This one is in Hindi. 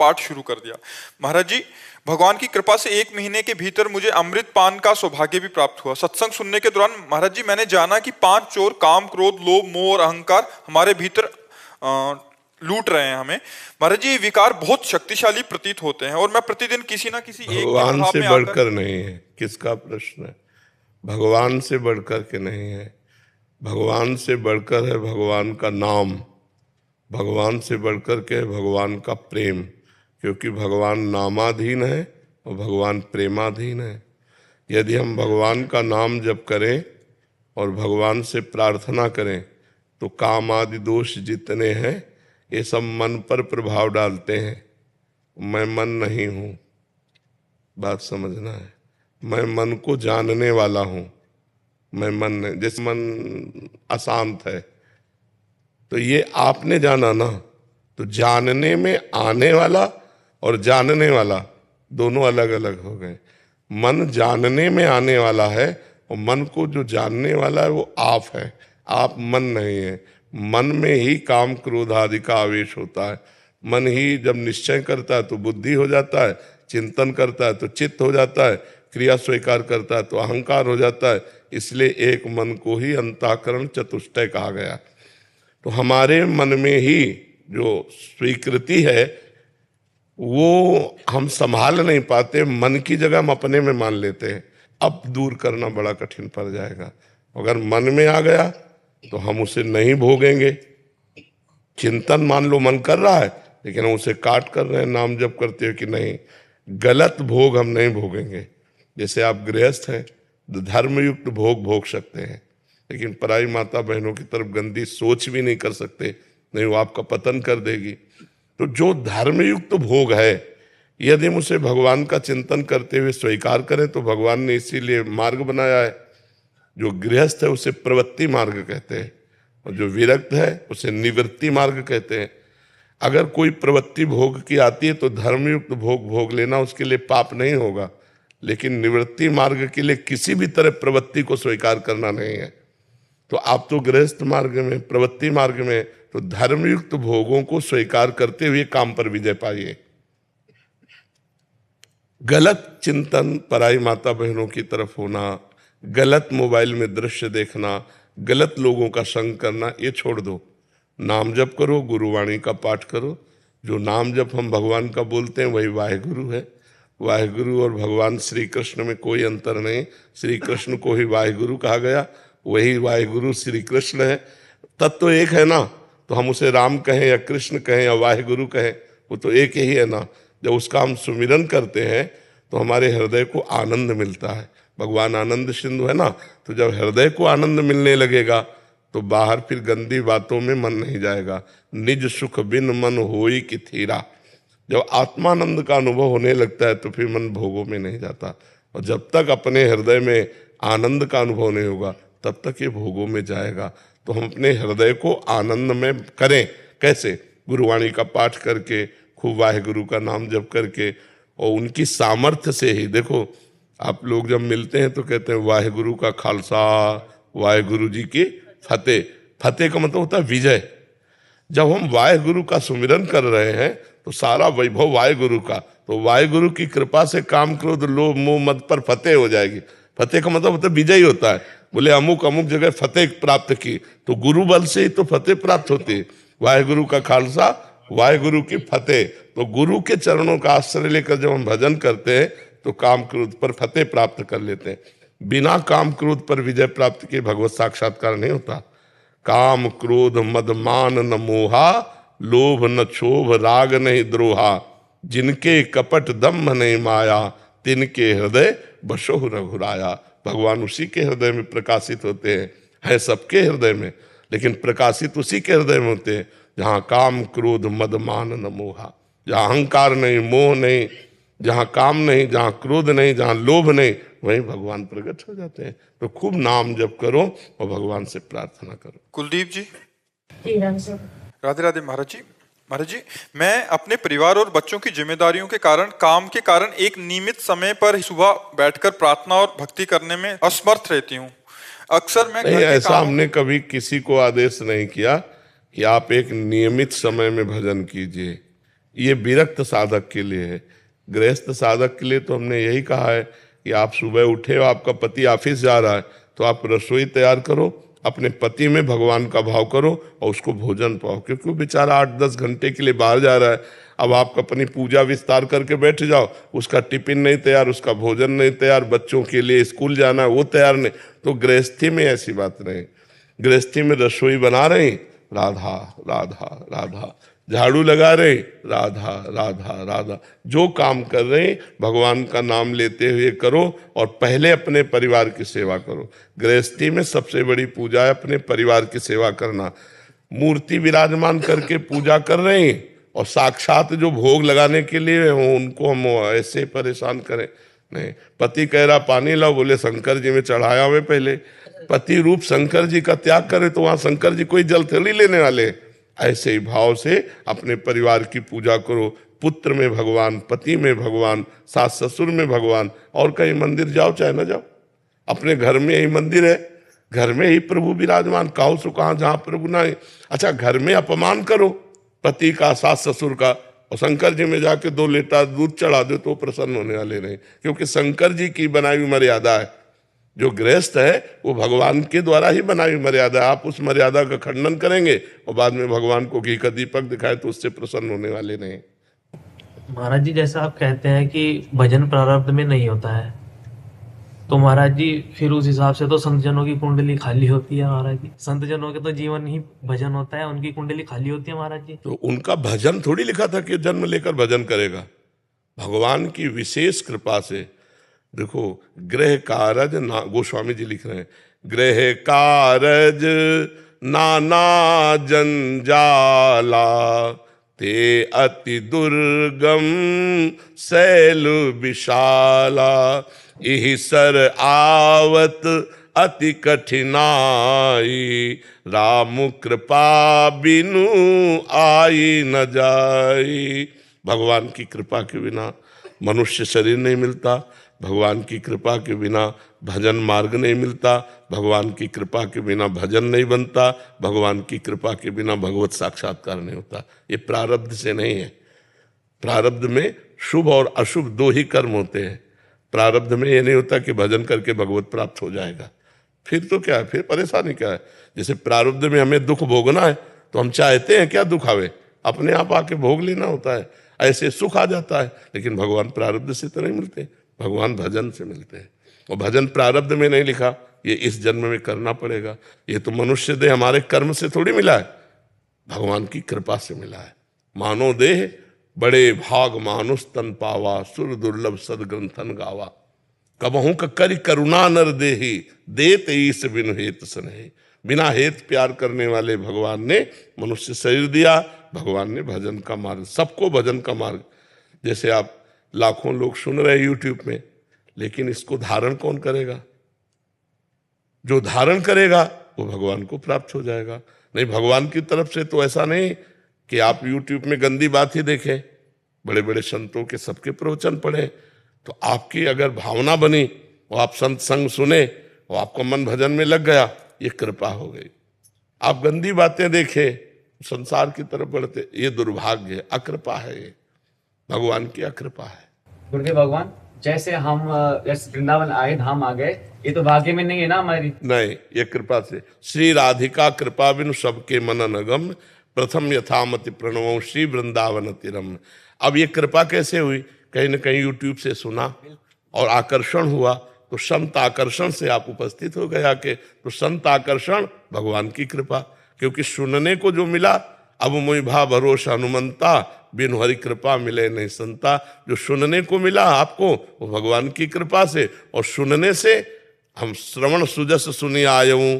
पाठ शुरू कर दिया। महाराज जी, भगवान की कृपा से 1 महीने के भीतर मुझे अमृत पान का सौभाग्य भी प्राप्त हुआ। सत्संग सुनने के दौरान महाराज जी मैंने जाना कि 5 चोर काम, क्रोध, लोभ, मोह और अहंकार हमारे भीतर लूट रहे हैं हमें। महाराज जी, ये विकार बहुत शक्तिशाली प्रतीत होते हैं और मैं प्रतिदिन किसी ना किसी एक भगवान से बढ़कर नहीं है। किसका प्रश्न है? भगवान से बढ़कर के नहीं है। भगवान से बढ़कर है भगवान का नाम, भगवान से बढ़कर के है भगवान का प्रेम, क्योंकि भगवान नामाधीन है और भगवान प्रेमाधीन है। यदि हम भगवान का नाम जप करें और भगवान से प्रार्थना करें तो काम आदि दोष जितने हैं ये सब मन पर प्रभाव डालते हैं। मैं मन नहीं हूँ, बात समझना है। मैं मन को जानने वाला हूँ, मैं मन नहीं। जैसे मन अशांत है तो ये आपने जाना ना, तो जानने में आने वाला और जानने वाला दोनों अलग अलग हो गए। मन जानने में आने वाला है और मन को जो जानने वाला है वो आप है, आप मन नहीं है। मन में ही काम क्रोध आदि का आवेश होता है। मन ही जब निश्चय करता है तो बुद्धि हो जाता है, चिंतन करता है तो चित्त हो जाता है, क्रिया स्वीकार करता है तो अहंकार हो जाता है। इसलिए एक मन को ही अंतःकरण चतुष्टय कहा गया। तो हमारे मन में ही जो स्वीकृति है वो हम संभाल नहीं पाते, मन की जगह हम अपने में मान लेते हैं। अब दूर करना बड़ा कठिन पड़ जाएगा। अगर मन में आ गया तो हम उसे नहीं भोगेंगे। चिंतन मान लो मन कर रहा है लेकिन हम उसे काट कर रहे हैं, नाम जप करते हो कि नहीं, गलत भोग हम नहीं भोगेंगे। जैसे आप गृहस्थ हैं तो धर्मयुक्त भोग भोग सकते हैं, लेकिन पराई माता बहनों की तरफ गंदी सोच भी नहीं कर सकते, नहीं वो आपका पतन कर देगी। तो जो धर्मयुक्त भोग है यदि हम उसे भगवान का चिंतन करते हुए स्वीकार करें तो भगवान ने इसीलिए मार्ग बनाया है। जो गृहस्थ है उसे प्रवृत्ति मार्ग कहते हैं और जो विरक्त है उसे निवृत्ति मार्ग कहते हैं। अगर कोई प्रवृत्ति भोग की आती है तो धर्मयुक्त भोग भोग लेना उसके लिए पाप नहीं होगा, लेकिन निवृत्ति मार्ग के लिए किसी भी तरह प्रवृत्ति को स्वीकार करना नहीं है। तो आप तो गृहस्थ मार्ग में, प्रवृत्ति मार्ग में, तो धर्मयुक्त भोगों को स्वीकार करते हुए काम पर विजय पाइए। गलत चिंतन पराई माता बहनों की तरफ होना, गलत मोबाइल में दृश्य देखना, गलत लोगों का संग करना, ये छोड़ दो। नाम जप करो, गुरुवाणी का पाठ करो। जो नाम जप हम भगवान का बोलते हैं वही वाहेगुरु है। वाहेगुरु और भगवान श्री कृष्ण में कोई अंतर नहीं। श्री कृष्ण को ही वाहेगुरु कहा गया, वही वाहेगुरु श्री कृष्ण है। तत्व एक है ना, तो हम उसे राम कहें या कृष्ण कहें या वाहेगुरु कहें, वो तो एक ही है ना। जब उसका हम सुमिरन करते हैं तो हमारे हृदय को आनंद मिलता है। भगवान आनंद सिंधु है ना, तो जब हृदय को आनंद मिलने लगेगा तो बाहर फिर गंदी बातों में मन नहीं जाएगा। निज सुख बिन मन होई कि थीरा। जब आत्मानंद का अनुभव होने लगता है तो फिर मन भोगों में नहीं जाता। और जब तक अपने हृदय में आनंद का अनुभव नहीं होगा तब तक ये भोगों में जाएगा। तो हम अपने हृदय को आनंद में करें। कैसे? गुरुवाणी का पाठ करके, खूब वाहेगुरु का नाम जप करके, और उनकी सामर्थ्य से ही। देखो आप लोग जब मिलते हैं तो कहते हैं वाहेगुरु का खालसा, वाहेगुरु जी की फतेह। फतेह का मतलब होता है विजय। जब हम वाहेगुरु का सुमिरन कर रहे हैं तो सारा वैभव वाहेगुरु का, तो वाहेगुरु की कृपा से काम क्रोध लोभ मोह मद पर फतेह हो जाएगी। फतेह का मतलब होता है विजय होता है। बोले अमुक अमुक जगह फतेह प्राप्त की, तो गुरु बल से ही तो फतेह प्राप्त होती है। वाहेगुरु का खालसा, वाहेगुरु की फतेह। तो गुरु के चरणों का आश्रय लेकर जब हम भजन करते हैं तो काम क्रोध पर फतेह प्राप्त कर लेते हैं। बिना काम क्रोध पर विजय प्राप्त किए भगवत साक्षात्कार नहीं होता। काम क्रोध मद मान न मोहा, लोभ न क्षोभ राग नहीं द्रोहा। जिनके कपट दम्भ नहीं माया, तिनके हृदय बसो रघुराया। भगवान उसी के हृदय में प्रकाशित होते हैं, है सबके हृदय में, लेकिन प्रकाशित उसी के हृदय में होते हैं जहाँ काम क्रोध मद मान न मोहा, जहाँ अहंकार नहीं, मोह नहीं, जहाँ काम नहीं, जहाँ क्रोध नहीं, जहाँ लोभ नहीं, वहीं भगवान प्रकट हो जाते हैं। तो खूब नाम जप करो और भगवान से प्रार्थना करो। कुलदीप जी, राधे राधे। महाराज जी, मैं अपने परिवार और बच्चों की जिम्मेदारियों के कारण, काम के कारण एक नियमित समय पर सुबह बैठकर प्रार्थना और भक्ति करने में असमर्थ रहती हूँ। अक्सर मैं नहीं, ऐसा हमने कभी किसी को आदेश नहीं किया कि आप एक नियमित समय में भजन कीजिए। ये विरक्त साधक के लिए है। गृहस्थ साधक के लिए तो हमने यही कहा है कि आप सुबह उठे हो, आपका पति ऑफिस जा रहा है, तो आप रसोई तैयार करो, अपने पति में भगवान का भाव करो और उसको भोजन पाओ, क्योंकि वो बेचारा 8-10 घंटे के लिए बाहर जा रहा है। अब आप अपनी पूजा विस्तार करके बैठ जाओ, उसका टिफिन नहीं तैयार, उसका भोजन नहीं तैयार, बच्चों के लिए स्कूल जाना है वो तैयार नहीं। तो गृहस्थी में ऐसी बात नहीं। गृहस्थी में रसोई बना रहे, राधा राधा राधा, झाड़ू लगा रहे, राधा राधा राधा, जो काम कर रहे हैं भगवान का नाम लेते हुए करो और पहले अपने परिवार की सेवा करो। गृहस्थी में सबसे बड़ी पूजा है अपने परिवार की सेवा करना। मूर्ति विराजमान करके पूजा कर रहे हैं और साक्षात जो भोग लगाने के लिए हो उनको हम ऐसे परेशान करें नहीं। पति कह रहा पानी लाओ, बोले शंकर जी में चढ़ाया हुए, पहले पति रूप शंकर जी का त्याग करे तो वहां शंकर जी कोई जल थोड़ी लेने वाले। ऐसे ही भाव से अपने परिवार की पूजा करो। पुत्र में भगवान, पति में भगवान, सास ससुर में भगवान, और कहीं मंदिर जाओ चाहे ना जाओ, अपने घर में ही मंदिर है, घर में ही प्रभु विराजमान। काहू सो कहाँ जहाँ प्रभु ना है। अच्छा, घर में अपमान करो पति का, सास ससुर का, और शंकर जी में जाके 2 लीटर दूध चढ़ा दो तो प्रसन्न होने वाले नहीं, क्योंकि शंकर जी की बनाई हुई मर्यादा है। जो गृहस्थ है वो भगवान के द्वारा ही बनाई हुई मर्यादा है। आप उस मर्यादा का खंडन करेंगे और बाद में भगवान को घी का दीपक दिखाए तो उससे प्रसन्न होने वाले नहीं। महाराज जी, जैसा आप कहते हैं कि भजन प्रारब्ध में नहीं होता है, तो महाराज जी फिर उस हिसाब से तो संत जनों की कुंडली खाली होती है। महाराज जी, संत जनों के तो जीवन ही भजन होता है, उनकी कुंडली खाली होती है। महाराज जी, तो उनका भजन थोड़ी लिखा था कि जन्म लेकर भजन करेगा। भगवान की विशेष कृपा से देखो, गृह कारज ना, गोस्वामी जी लिख रहे हैं, गृह कारज नाना जंजाला, ते अति दुर्गम शैल विशाला, इहि सर आवत अति कठिनाई, राम कृपा बिनु आई न जाई। भगवान की कृपा के बिना मनुष्य शरीर नहीं मिलता, भगवान की कृपा के बिना भजन मार्ग नहीं मिलता, भगवान की कृपा के बिना भजन नहीं बनता, भगवान की कृपा के बिना भगवत साक्षात्कार नहीं होता। ये प्रारब्ध से नहीं है। प्रारब्ध में शुभ और अशुभ 2 ही कर्म होते हैं। प्रारब्ध में ये नहीं होता कि भजन करके भगवत प्राप्त हो जाएगा। फिर तो क्या है, फिर परेशानी क्या है। जैसे प्रारब्ध में हमें दुख भोगना है तो हम चाहते हैं क्या दुख आवे, अपने आप आके भोग लेना होता है, ऐसे सुख आ जाता है। लेकिन भगवान प्रारब्ध से तो नहीं मिलते, भगवान भजन से मिलते हैं। और भजन प्रारब्ध में नहीं लिखा, ये इस जन्म में करना पड़ेगा। ये तो मनुष्य देह हमारे कर्म से थोड़ी मिला है, भगवान की कृपा से मिला है। मानो देह बड़े भाग मानुष तन पावा, सुर दुर्लभ सदग्रंथन गावा, कबहू करी करुणा नर देही, देत ईस बिन हेत स्नेह। बिना हेत प्यार करने वाले भगवान ने मनुष्य शरीर दिया। भगवान ने भजन का मार्ग, सबको भजन का मार्ग। जैसे आप लाखों लोग सुन रहे हैं यूट्यूब में, लेकिन इसको धारण कौन करेगा? जो धारण करेगा वो भगवान को प्राप्त हो जाएगा। नहीं, भगवान की तरफ से तो ऐसा नहीं कि आप यूट्यूब में गंदी बात ही देखें, बड़े बड़े संतों के सबके प्रवचन पढ़ें, तो आपकी अगर भावना बनी और आप संत संग सुने और आपका मन भजन में लग गया, ये कृपा हो गई। आप गंदी बातें देखें, संसार की तरफ बढ़ते, ये दुर्भाग्य है, अकृपा है, ये भगवान की अकृपा है। गुरुदेव भगवान, जैसे हम वृंदावन आए, धाम आ गए, ये तो भाग्य में नहीं है ना हमारी? नहीं, ये कृपा से। श्री राधिका कृपा बिनु सबके मनन गम, प्रथम यथामति प्रणव श्री वृंदावन तिरम। अब ये कृपा कैसे हुई? कहीं न कहीं यूट्यूब से सुना और आकर्षण हुआ, तो संत आकर्षण से आप उपस्थित हो गए आके। तो संत आकर्षण भगवान की कृपा, क्योंकि सुनने को जो मिला, अब मोहि भा भरोसा हनुमंता, बिनु हरि कृपा मिले नहीं संता। जो सुनने को मिला आपको वो भगवान की कृपा से, और सुनने से हम श्रवण सुजस सुनि आयऊं,